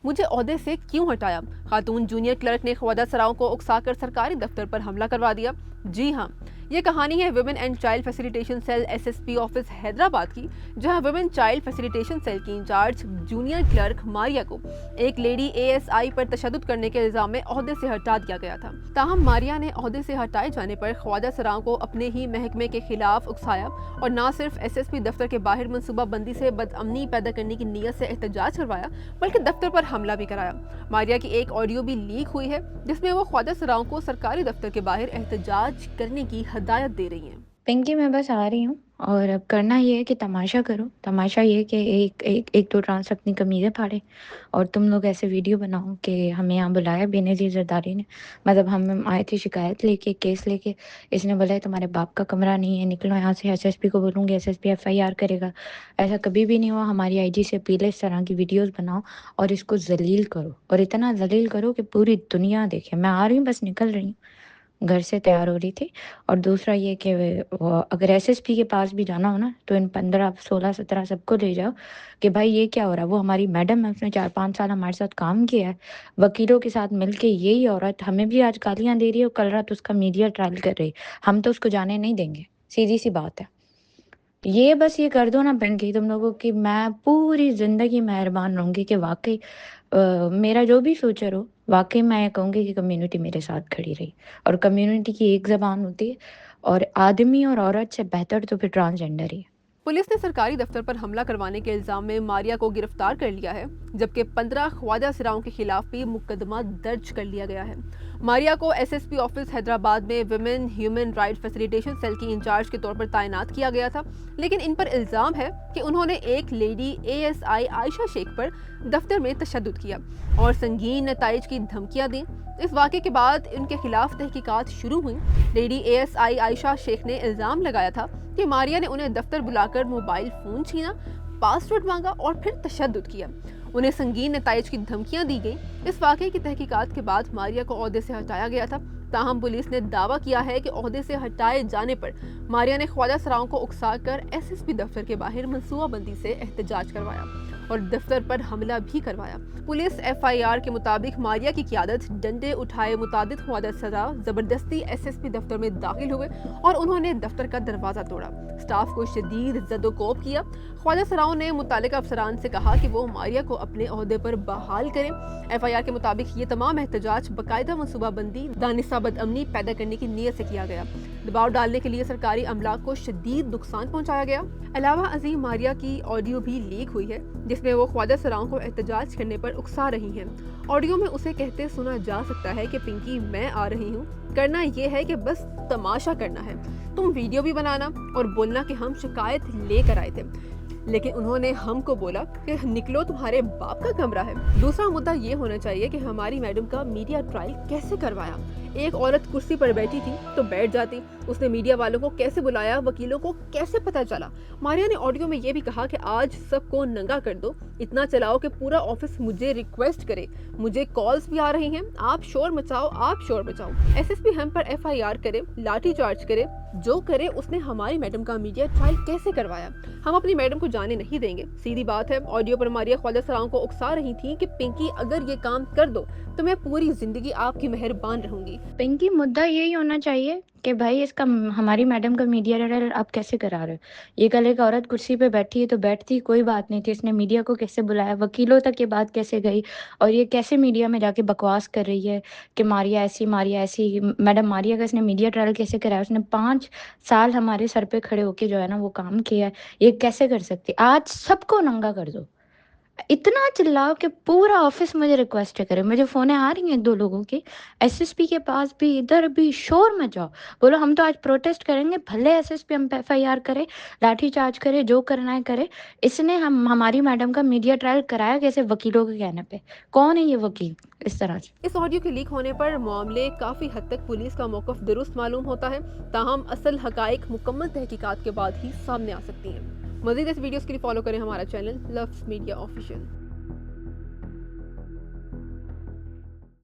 مجھے عہدے سے کیوں ہٹایا؟ خاتون جونیئر کلرک نے خواجہ سراؤں کو اکسا کر سرکاری دفتر پر حملہ کروا دیا۔ جی ہاں، یہ کہانی ہے women and child facilitation cell SSP office Hyderabad کی، جہاں ویمن چائلڈ فیسیلیٹیشن سیل کی انچارج جونیئر کلرک ماریا کو ایک لیڈی ASI پر تشدد کرنے کے الزام میں عہدے سے ہٹا دیا گیا تھا۔ تاہم ماریا نے عہدے سے ہٹائے جانے پر خواجہ سراؤں کو اپنے ہی محکمے کے خلاف اکسایا اور نہ صرف SSP دفتر کے باہر منصوبہ بندی سے بدامنی پیدا کرنے کی نیت سے احتجاج کروایا، بلکہ دفتر پر حملہ بھی کرایا۔ ماریا کی ایک آڈیو بھی لیک ہوئی ہے جس میں وہ خواجہ سراؤں کو سرکاری دفتر کے باہر احتجاج کرنے کی ہدایت دے رہی ہیں۔ پنکی میں بس آ رہی ہوں اور اب کرنا یہ ہے کہ تماشا کرو۔ تماشا یہ کہ ایک دو ٹرانس اپنی قمیضیں پھاڑے اور تم لوگ ایسے ویڈیو بناؤ کہ ہمیں یہاں بلایا بے نظیر زرداری نے، مطلب ہم آئے تھے شکایت لے کے، کیس لے کے، اس نے بولا ہے تمہارے باپ کا کمرہ نہیں ہے، نکلو یہاں سے، SSP کو بولوں گی، SSP FIR کرے گا۔ ایسا کبھی بھی نہیں ہوا۔ ہماری IG سے اپیل ہے اس طرح کی ویڈیوز بناؤ اور اس کو ذلیل کرو، اور اتنا ذلیل کرو کہ پوری دنیا دیکھے۔ میں آ رہی ہوں، بس نکل رہی ہوں، گھر سے تیار ہو رہی تھی۔ اور دوسرا یہ کہ اگر SSP کے پاس بھی جانا ہو نا تو ان 15 16 17 سب کو لے جاؤ کہ بھائی یہ کیا ہو رہا ہے۔ وہ ہماری میڈم ہے، اس نے 4-5 سال ہمارے ساتھ کام کیا ہے، وکیلوں کے ساتھ مل کے یہی عورت ہمیں بھی آج گالیاں دے رہی ہے اور کل رات اس کا میڈیا ٹرائل کر رہی ہے۔ ہم تو اس کو جانے نہیں دیں گے، سیدھی سی بات ہے۔ یہ بس یہ کر دو نا بنکی تم لوگوں کی، میں پوری زندگی مہربان رہوں گی کہ واقعی میرا جو بھی فیوچر ہو، واقعی میں یہ کہوں گی کہ کمیونٹی میرے ساتھ کھڑی رہی، اور کمیونٹی کی ایک زبان ہوتی ہے، اور آدمی اور عورت سے بہتر تو پھر ٹرانسجنڈر ہی ہے۔ پولیس نے سرکاری دفتر پر حملہ کروانے کے الزام میں ماریا کو گرفتار کر لیا ہے، جبکہ 15 خواجہ سراؤں کے خلاف بھی مقدمہ درج کر لیا گیا ہے۔ ماریا کو SSP آفس حیدرآباد میں women human right facilitation cell کی انچارج کے طور پر تعینات کیا گیا تھا، لیکن ان پر الزام ہے کہ انہوں نے ایک لیڈی ASI عائشہ شیخ پر دفتر میں تشدد کیا اور سنگین نتائج کی دھمکیاں دیں۔ اس واقعے کے بعد ان کے خلاف تحقیقات شروع ہوئیں۔ لیڈی ASI عائشہ شیخ نے الزام لگایا تھا کہ ماریا نے انہیں دفتر بلا کر موبائل فون چھینا، پاسورڈ مانگا اور پھر تشدد کیا۔ انہیں سنگین نتائج کی دھمکیاں دی گئیں۔ اس واقعے کی تحقیقات کے بعد ماریا کو عہدے سے ہٹایا گیا تھا۔ تاہم پولیس نے دعویٰ کیا ہے کہ عہدے سے ہٹائے جانے پر ماریا نے خواجہ سراؤں کو اکسا کر SSP دفتر کے باہر منصوبہ بندی سے احتجاج کروایا اور دفتر پر حملہ بھی کروایا۔ پولیس FIR کے مطابق ماریا کی قیادت ڈنڈے اٹھائے متعدد خواجہ سراؤ زبردستی SSP دفتر میں داخل ہوئے اور انہوں نے دفتر کا دروازہ توڑا، سٹاف کو شدید زد و کوب کیا۔ خواجہ سراؤں نے متعلقہ افسران سے کہا کہ وہ ماریا کو اپنے عہدے پر بحال کریں۔ FIR کے مطابق یہ تمام احتجاج باقاعدہ منصوبہ بندی دانستہ بدامنی پیدا کرنے کی نیت سے کیا گیا۔ دباؤ ڈالنے کے لیے سرکاری املاک کو شدید نقصان پہنچایا گیا۔ علاوہ ازیں ماریا کی آڈیو بھی لیک ہوئی ہے جس میں وہ خواجہ سراؤں کو احتجاج کرنے پر اکسا رہی ہیں۔ آڈیو میں اسے کہتے سنا جا سکتا ہے کہ پنکی میں آ رہی ہوں، کرنا یہ ہے کہ بس تماشا کرنا ہے، تم ویڈیو بھی بنانا اور بولنا کہ ہم شکایت لے کر آئے تھے، لیکن انہوں نے ہم کو بولا کہ نکلو تمہارے باپ کا کمرہ ہے۔ دوسرا مدعا یہ ہونا چاہیے کہ ہماری میڈم کا میڈیا ٹرائل کیسے کروایا۔ ایک عورت کرسی پر بیٹھی تھی تو بیٹھ جاتی، اس نے میڈیا والوں کو کیسے بلایا، وکیلوں کو کیسے پتہ چلا۔ ماریا نے آڈیو میں یہ بھی کہا کہ آج سب کو ننگا کر دو، اتنا چلاؤ کہ پورا آفس مجھے ریکویسٹ کرے، مجھے کالز بھی آ رہی ہیں، آپ شور مچاؤ، آپ شور مچاؤ۔ SSP ہم پر FIR کرے، لاٹھی چارج کرے، جو کرے، اس نے ہماری میڈم کا میڈیا ٹرائل کیسے کروایا؟ ہم اپنی میڈم کو جانے نہیں دیں گے۔ سیدھی بات ہے۔ آڈیو پر ماریا خواجہ سراؤں کو اکسا رہی تھی کہ پنکی اگر یہ کام کر دو تو میں پوری زندگی آپ کی مہربان رہوں گی۔ پنکی مدعا یہی ہونا چاہیے کہ بھائی اس کا ہماری میڈم کا میڈیا ٹرائل آپ کیسے کرا رہے ہو؟ یہ کل ایک عورت کرسی پہ بیٹھی ہے تو بیٹھتی، کوئی بات نہیں تھی، اس نے میڈیا کو کیسے بلایا، وکیلوں تک یہ بات کیسے گئی، اور یہ کیسے میڈیا میں جا کے بکواس کر رہی ہے کہ ماریا ایسی، ماریا ایسی۔ میڈم ماریا کا اس نے میڈیا ٹرائل کیسے کرایا؟ اس نے 5 سال ہمارے سر پہ کھڑے ہو کے جو ہے نا وہ کام کیا ہے، یہ کیسے کر سکتی؟ آج سب کو ننگا کر دو، اتنا چلاؤ کہ پورا آفس مجھے ریکویسٹ کرے۔ مجھے فونیں آ رہی ہیں 2 لوگوں کی، SSP کے پاس بھی، ادھر بھی، شور مچاؤ، بولو ہم تو آج پروٹیسٹ کریں گے، بھلے SSP ہم پہ FIR کرے، لاٹھی چارج کرے، جو کرنا ہے کرے۔ اس نے ہماری میڈم کا میڈیا ٹرائل کرایا کیسے؟ وکیلوں کے کہنے پہ۔ کون ہے یہ وکیل اس طرح سے؟ اس آڈیو کے لیک ہونے پر معاملے کافی حد تک پولیس کا موقف درست معلوم ہوتا ہے، تاہم اصل حقائق مکمل تحقیقات کے بعد ہی سامنے آ سکتی ہیں۔ مزید اس ویڈیوز کے لیے فالو کریں ہمارا چینل لفظ میڈیا آفیشیل۔